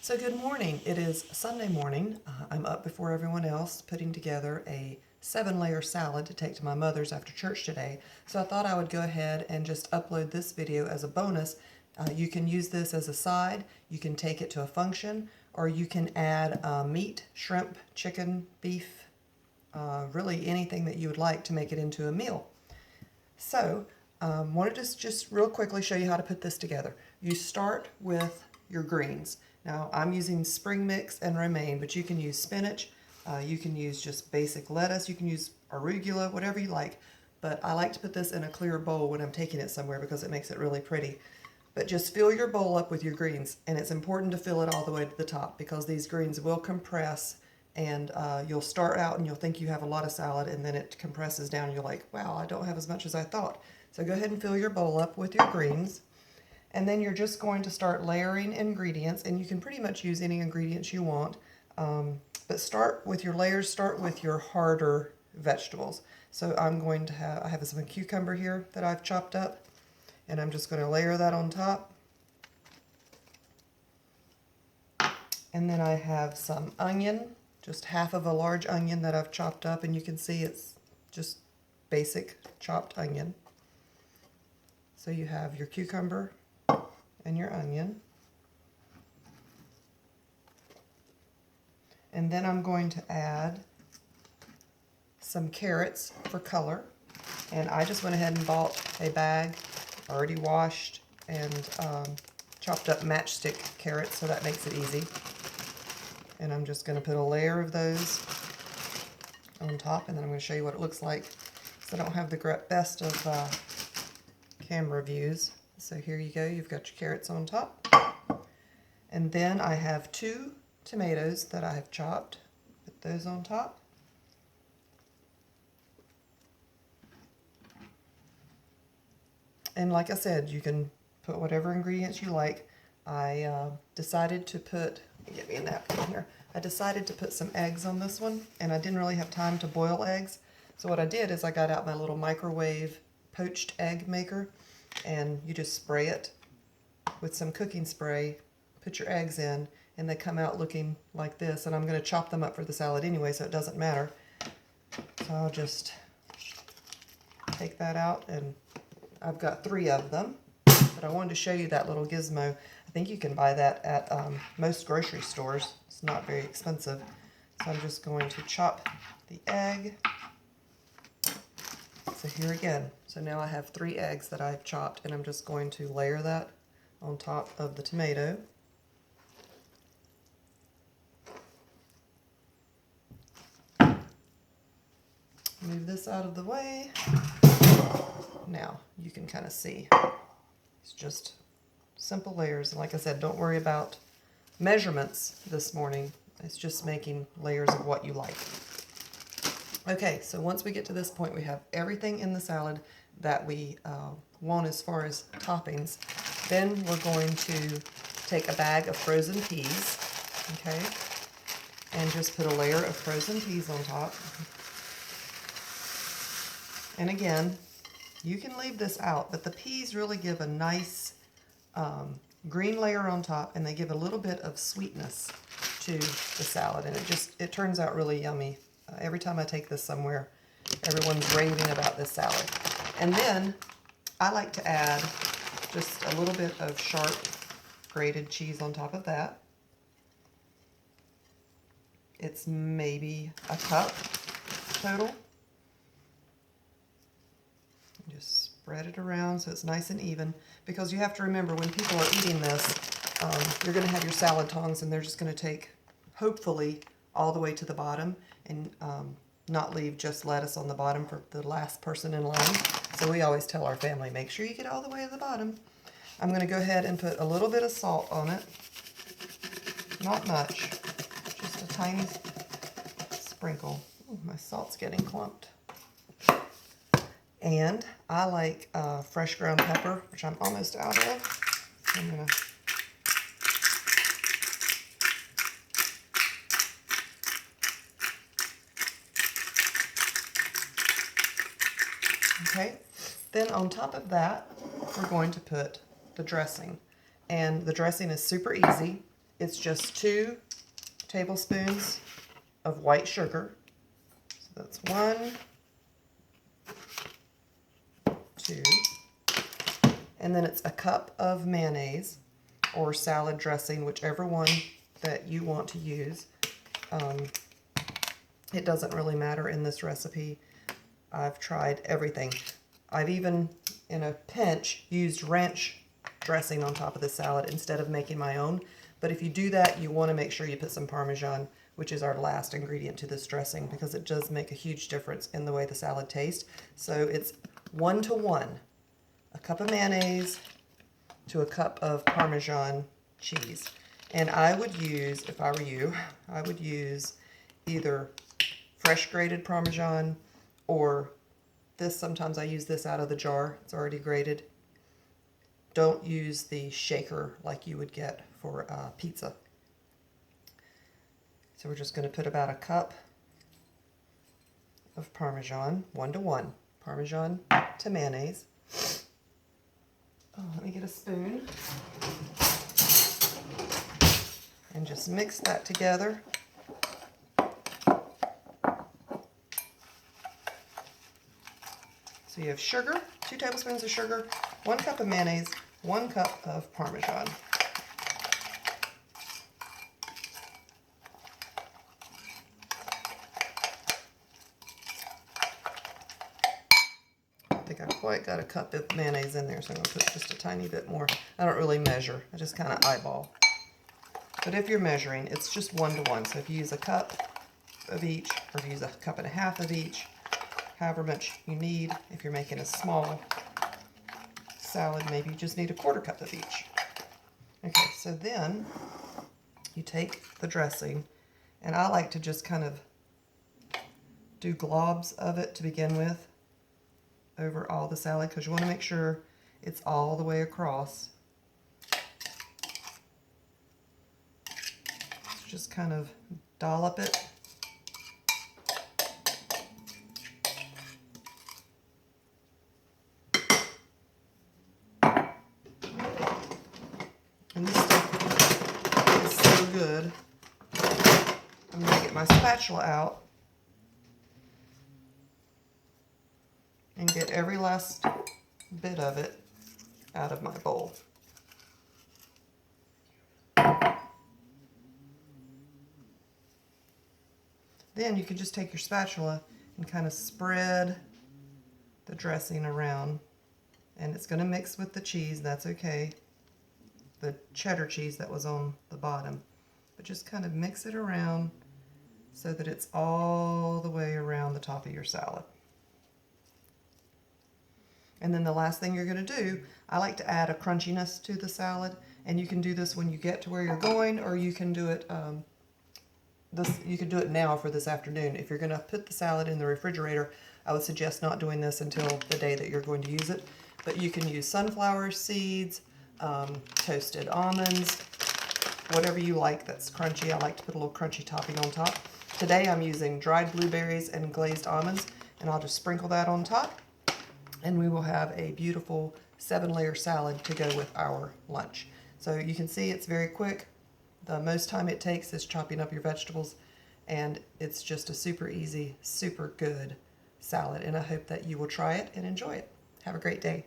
So good morning. It is Sunday morning. I'm up before everyone else putting together a 7-layer salad to take to my mother's after church today. So I thought I would go ahead and just upload this video as a bonus. You can use this as a side, you can take it to a function, or you can add meat, shrimp, chicken, beef, really anything that you would like to make it into a meal. So wanted to just real quickly show you how to put this together. You start with your greens. Now I'm using spring mix and romaine, but you can use spinach, you can use just basic lettuce, you can use arugula, whatever you like. But I like to put this in a clear bowl when I'm taking it somewhere because it makes it really pretty. But just fill your bowl up with your greens, and it's important to fill it all the way to the top because these greens will compress, and you'll start out and you'll think you have a lot of salad, and then it compresses down and you're like, wow, I don't have as much as I thought. So go ahead and fill your bowl up with your greens. And then you're just going to start layering ingredients, and you can pretty much use any ingredients you want. But start with your layers, start with your harder vegetables. So I have some cucumber here that I've chopped up, and I'm just going to layer that on top. And then I have some onion, just half of a large onion that I've chopped up, and you can see it's just basic chopped onion. So you have your cucumber and your onion. And then I'm going to add some carrots for color. And I just went ahead and bought a bag, already washed, and chopped up matchstick carrots, so that makes it easy. And I'm just going to put a layer of those on top, and then I'm going to show you what it looks like. So I don't have the best of camera views. So here you go, you've got your carrots on top. And then I have 2 tomatoes that I have chopped. Put those on top. And like I said, you can put whatever ingredients you like. I decided to put, get me a napkin here. I decided to put some eggs on this one, and I didn't really have time to boil eggs. So what I did is I got out my little microwave poached egg maker, and you just spray it with some cooking spray, put your eggs in, and they come out looking like this. And I'm going to chop them up for the salad anyway, so it doesn't matter. So I'll just take that out, and I've got 3 of them. But I wanted to show you that little gizmo. I think you can buy that at most grocery stores. It's not very expensive. So I'm just going to chop the egg. So here again, so now I have 3 eggs that I've chopped, and I'm just going to layer that on top of the tomato. Move this out of the way. Now you can kind of see. It's just simple layers. And like I said, don't worry about measurements this morning. It's just making layers of what you like. Okay, so once we get to this point, we have everything in the salad that we want as far as toppings. Then we're going to take a bag of frozen peas, okay, and just put a layer of frozen peas on top. And again, you can leave this out, but the peas really give a nice green layer on top, and they give a little bit of sweetness to the salad, and it turns out really yummy. Every time I take this somewhere, everyone's raving about this salad. And then I like to add just a little bit of sharp grated cheese on top of that. It's maybe a cup total. Just spread it around so it's nice and even, because you have to remember when people are eating this, you're going to have your salad tongs, and they're just going to take, hopefully, all the way to the bottom, and not leave just lettuce on the bottom for the last person in line. So we always tell our family, make sure you get all the way to the bottom. I'm going to go ahead and put a little bit of salt on it. Not much, just a tiny sprinkle. Ooh, my salt's getting clumped. And I like fresh ground pepper, which I'm almost out of. So I'm going to okay. Then on top of that, we're going to put the dressing. And the dressing is super easy. It's just 2 tablespoons of white sugar. So that's 1, 2, and then it's a cup of mayonnaise or salad dressing, whichever one that you want to use. It doesn't really matter in this recipe. I've tried everything. I've even, in a pinch, used ranch dressing on top of the salad instead of making my own. But if you do that, you want to make sure you put some Parmesan, which is our last ingredient to this dressing, because it does make a huge difference in the way the salad tastes. So it's 1 to 1, a cup of mayonnaise to a cup of Parmesan cheese. And I would use, if I were you, I would use either fresh grated Parmesan or this. Sometimes I use this out of the jar. It's already grated. Don't use the shaker like you would get for pizza. So we're just going to put about a cup of Parmesan, 1 to 1, Parmesan to mayonnaise. Oh, let me get a spoon and just mix that together. So you have sugar, 2 tablespoons of sugar, 1 cup of mayonnaise, 1 cup of Parmesan. I think I quite got a cup of mayonnaise in there, so I'm going to put just a tiny bit more. I don't really measure. I just kind of eyeball. But if you're measuring, it's just 1 to 1. So if you use a cup of each, or if you use a cup and a half of each, however much you need. If you're making a small salad, maybe you just need a 1/4 cup of each. Okay, so then you take the dressing, and I like to just kind of do globs of it to begin with over all the salad, because you want to make sure it's all the way across. So just kind of dollop it. And this stuff is so good. I'm going to get my spatula out and get every last bit of it out of my bowl. Then you can just take your spatula and kind of spread the dressing around, and it's going to mix with the cheese. That's okay. The cheddar cheese that was on the bottom, but just kind of mix it around so that it's all the way around the top of your salad. And then the last thing you're going to do, I like to add a crunchiness to the salad, and you can do this when you get to where you're going, or you can do it you can do it now for this afternoon. If you're going to put the salad in the refrigerator, I would suggest not doing this until the day that you're going to use it. But you can use sunflower seeds, toasted almonds, whatever you like that's crunchy. I like to put a little crunchy topping on top. Today I'm using dried blueberries and glazed almonds, and I'll just sprinkle that on top, and we will have a beautiful 7-layer salad to go with our lunch. So you can see it's very quick. The most time it takes is chopping up your vegetables, and it's just a super easy, super good salad, and I hope that you will try it and enjoy it. Have a great day.